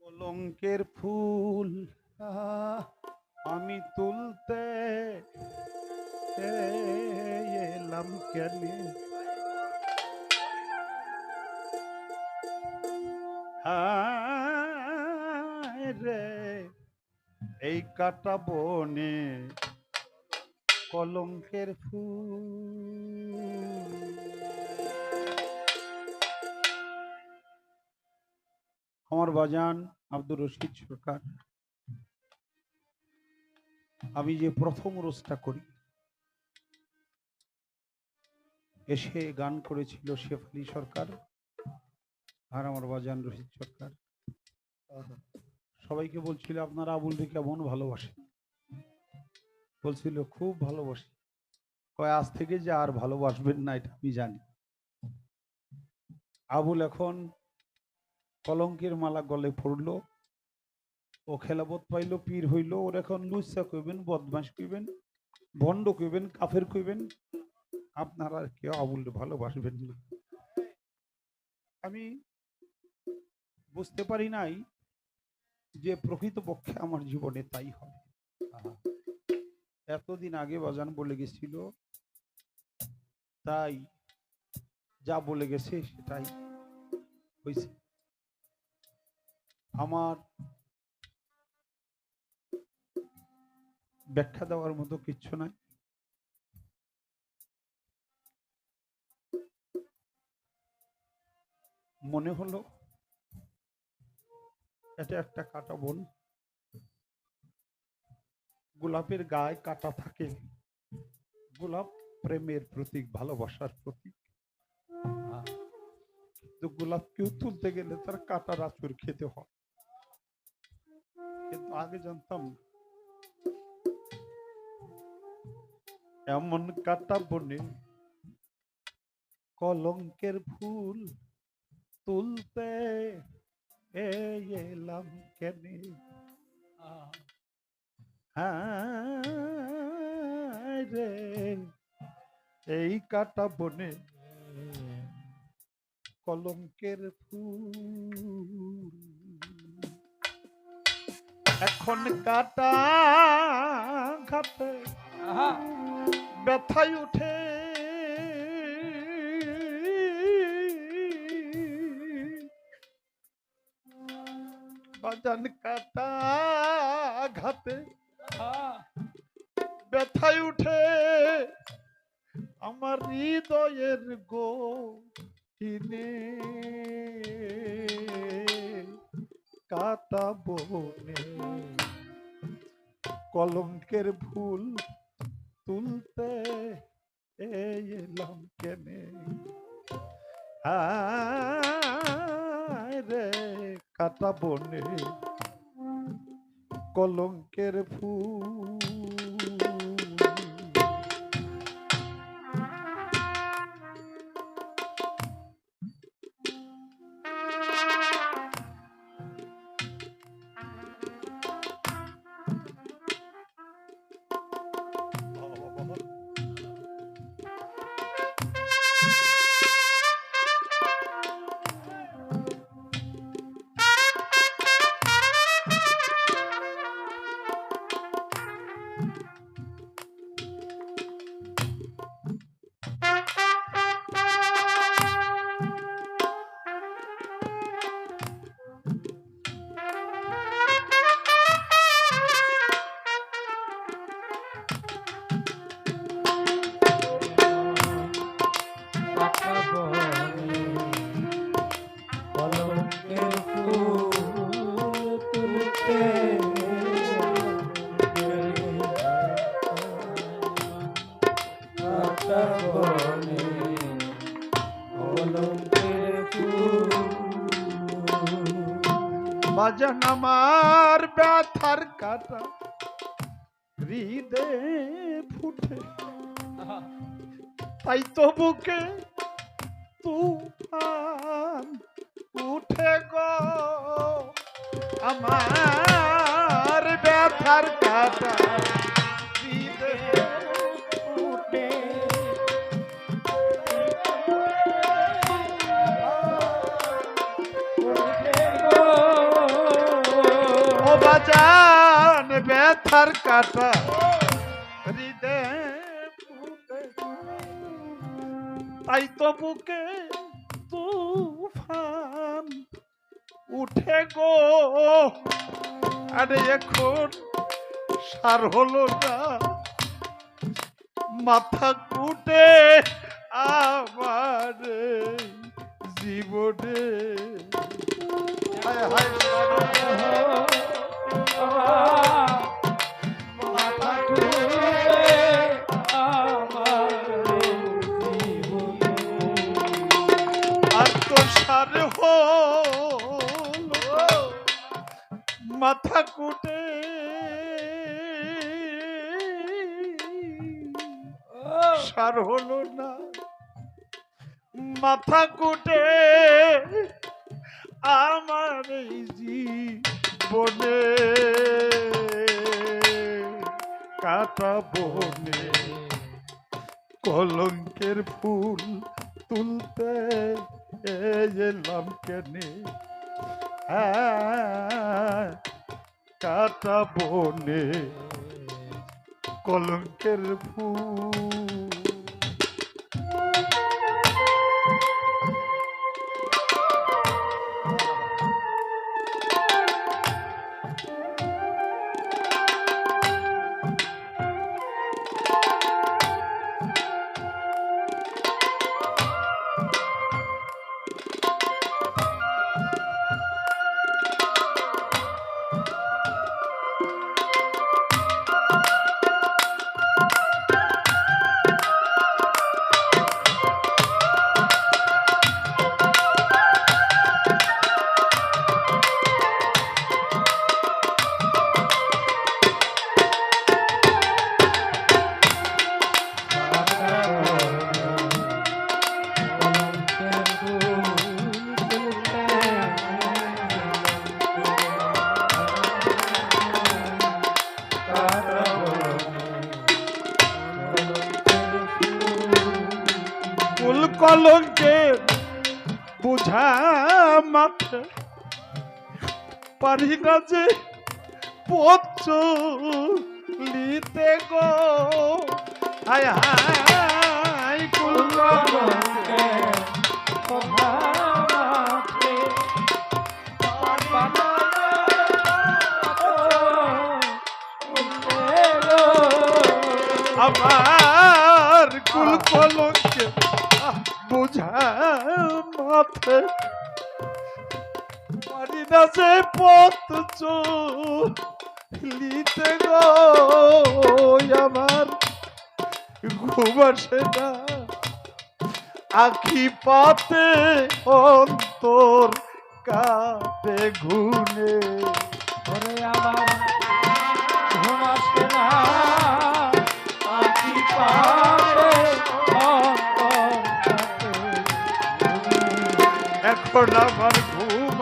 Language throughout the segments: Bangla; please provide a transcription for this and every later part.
কলঙ্কের ফুল আমি তুলতে এলাম কেন রে এই কাটা বনে কলঙ্কের ফুল। আমার বাজান আব্দুর রশিদ সরকার, আমি যে প্রথম রোজটা করি এসে গান করেছিল শেফ আলী সরকার আর আমার বাজান রশিদ সরকার। সবাইকে বলছিল আপনারা আবুলকে কেমন ভালোবাসেন, বলছিল খুব ভালোবাসি। কয় আজ থেকে যে আর ভালোবাসবেন না এটা আমি জানি। আবুল এখন কলঙ্কের মালা গলে পড়লো, ও খেলাবত পাইল, পীর হইল। ওর এখন লুচ্চা কইবেন, বদমাস কইবেন, ভণ্ড কইবেন, কাফের কইবেন, আপনারা আর কেউ আবুল ভালোবাসবেন না। আমি বুঝতে পারি নাই যে প্রকৃতপক্ষে আমার জীবনে তাই হবে। এতদিন আগে বাজান বলে গেছিল, তাই যা বলে গেছে সেটাই হয়েছে। আমার ব্যাখ্যা দেওয়ার মতো কিচ্ছু নাই। মনে হলো এটা একটা কাটা বন, গোলাপের গায়ে কাটা থাকে। গোলাপ প্রেমের প্রতীক, ভালোবাসার প্রতীক। কিন্তু গোলাপ কেউ তুলতে গেলে তার কাটার আঁচড় খেতে হয়। কিন্তু আগে জানতাম না। এমন কাটা বনে কলঙ্কের ফুল তুলতে এলাম কেনে রে এই কাটা বনে কলঙ্কের ফুল। এখন কাটা ঘাটে ব্যথায় উঠে বাজান, কাটা ঘাটে ব্যথায় উঠে আমার হৃদয়ের গহীনে কাটা বনে কলঙ্কের ফুল তুলতে এলাম কেনে রে কাটা বনে কলঙ্কের ফুল। বাজান আমার ব্যথার কাটা হৃদয়ে ফুটে, তাই তো বুকে তুফান উঠে গো। আমার ব্যথার কাটা হৃদয়ে ফুটে, বাজান ব্যথার কাটা হৃদয় তাই তো বুকে তুফান উঠে গো আরে এখন সার হলো না মাথা কুটে আমার জীবনে হায় হায় মাথা কুটে আমার জীবনে আর তো সার হলো মাথা কুটে সার হলো না মাথা কুটে আমার এই জীবনে কাটা বনে কলঙ্কের ফুল তুলতে এলাম কেনে কাটা বনে কলঙ্কের ফুল কলঙ্কের বুঝা মাথা পারি না যে পথ লিতে গো হায় হায় কলঙ্কের বুঝা আমার কুল কলঙ্কে বুঝা মাথে পারি না যে পথ চলিতে গো আমার ঘুম আসে না আখি পাতে অন্তর কাঁদে ঘুনে ওরে আমার ঘুম আসে না আখি পাতে এখন আমার ঘুম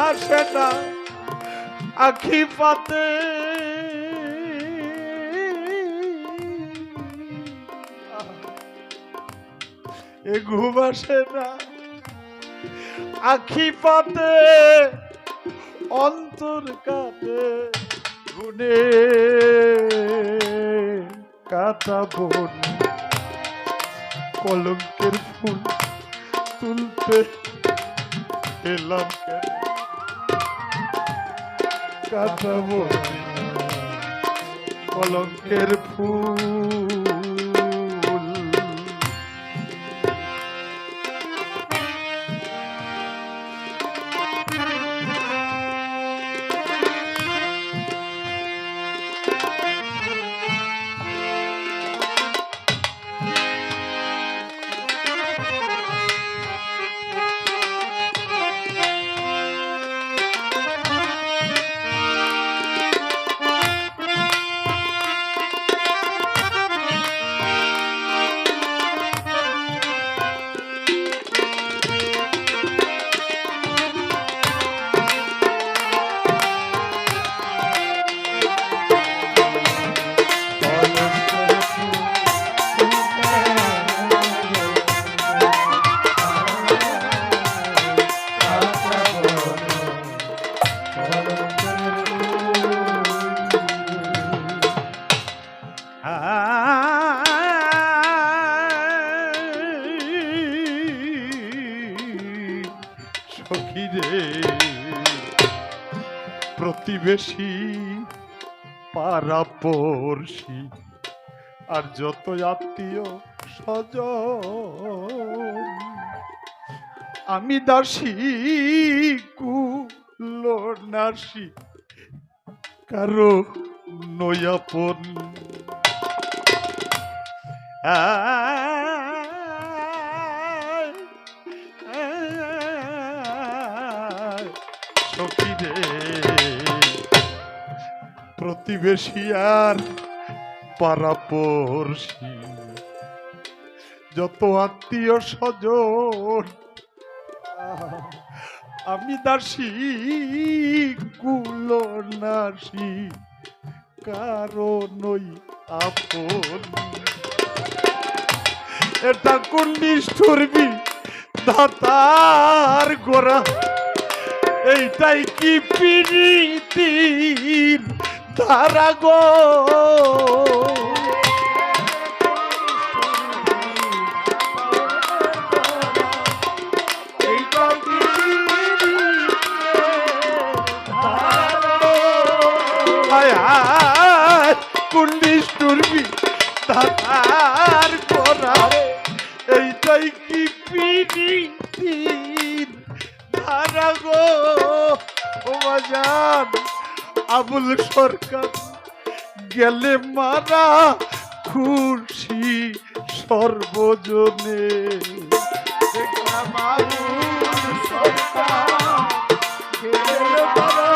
আসে না আখি পাতে এ ঘুম আসে না আখি পাতে অন্তর কাটে গুনে কাটা বন কলঙ্কের ফুল তুলতে এলাম কেন কাটা বন কলঙ্কের ফুল সখী রে প্রতিবেশী পাড়া পড়শি আর যত আত্মীয় স্বজন আমি দাসী কুলনাসী কারো নয়াপন সখী রে প্রতিবেশী আর পাড়া পড়শি যত আত্মীয় স্বজন আমি দাসী কুলনাসী কারণই আপন এটা কোন নিষ্ঠুরবি দাতার গোরা এইটাই কি প্রীতির ধারা গো কুন্ডিস টুরবি তার করা এইটাই কি প্রীতির ধারা গো ও বাজান আবুল সরকার গেলে মারা খুশি সর্বজনে দেখলাম আবুল সরকার গেলে মারা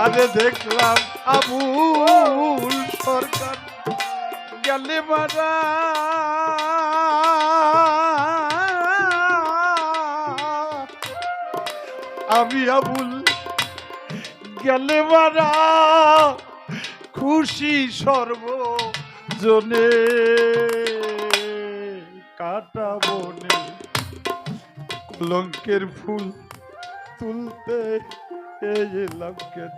আরে দেখলাম আবুল সরকার গেলে মারা আমি আবুল গেলে মারা খুশি সর্বজনে কাটা বনে কলঙ্কের ফুল তুলতে এলাম কেন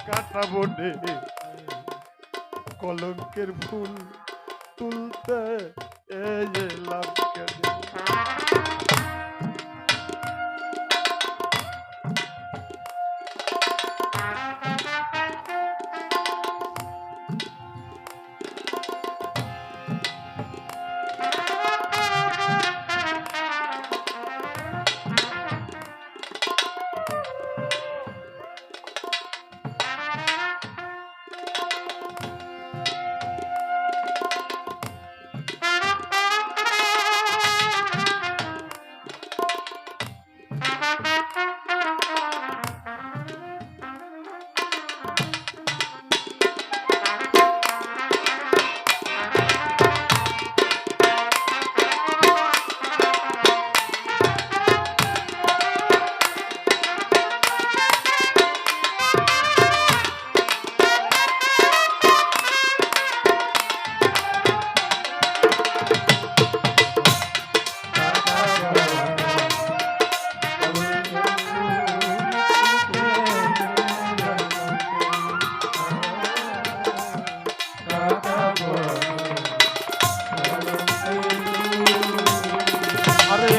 কাটা বনে কলঙ্কের ফুল তুলতে এলাম কেন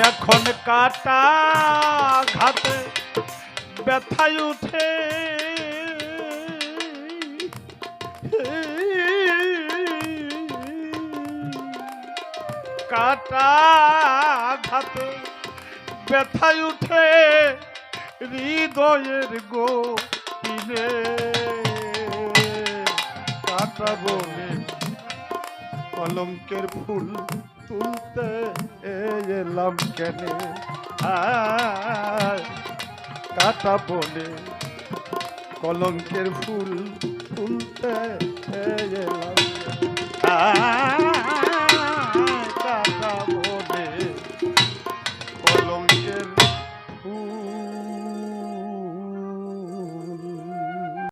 এখন কাটা ঘাতে ব্যথায় উঠে কাটা ঘাতে ব্যথায় উঠে হৃদয়ের গভীরে কাটা বনে কলঙ্কের ফুল তুলতে এলাম কেনে কাটা বনে কলঙ্কের ফুল তুলতে এলাম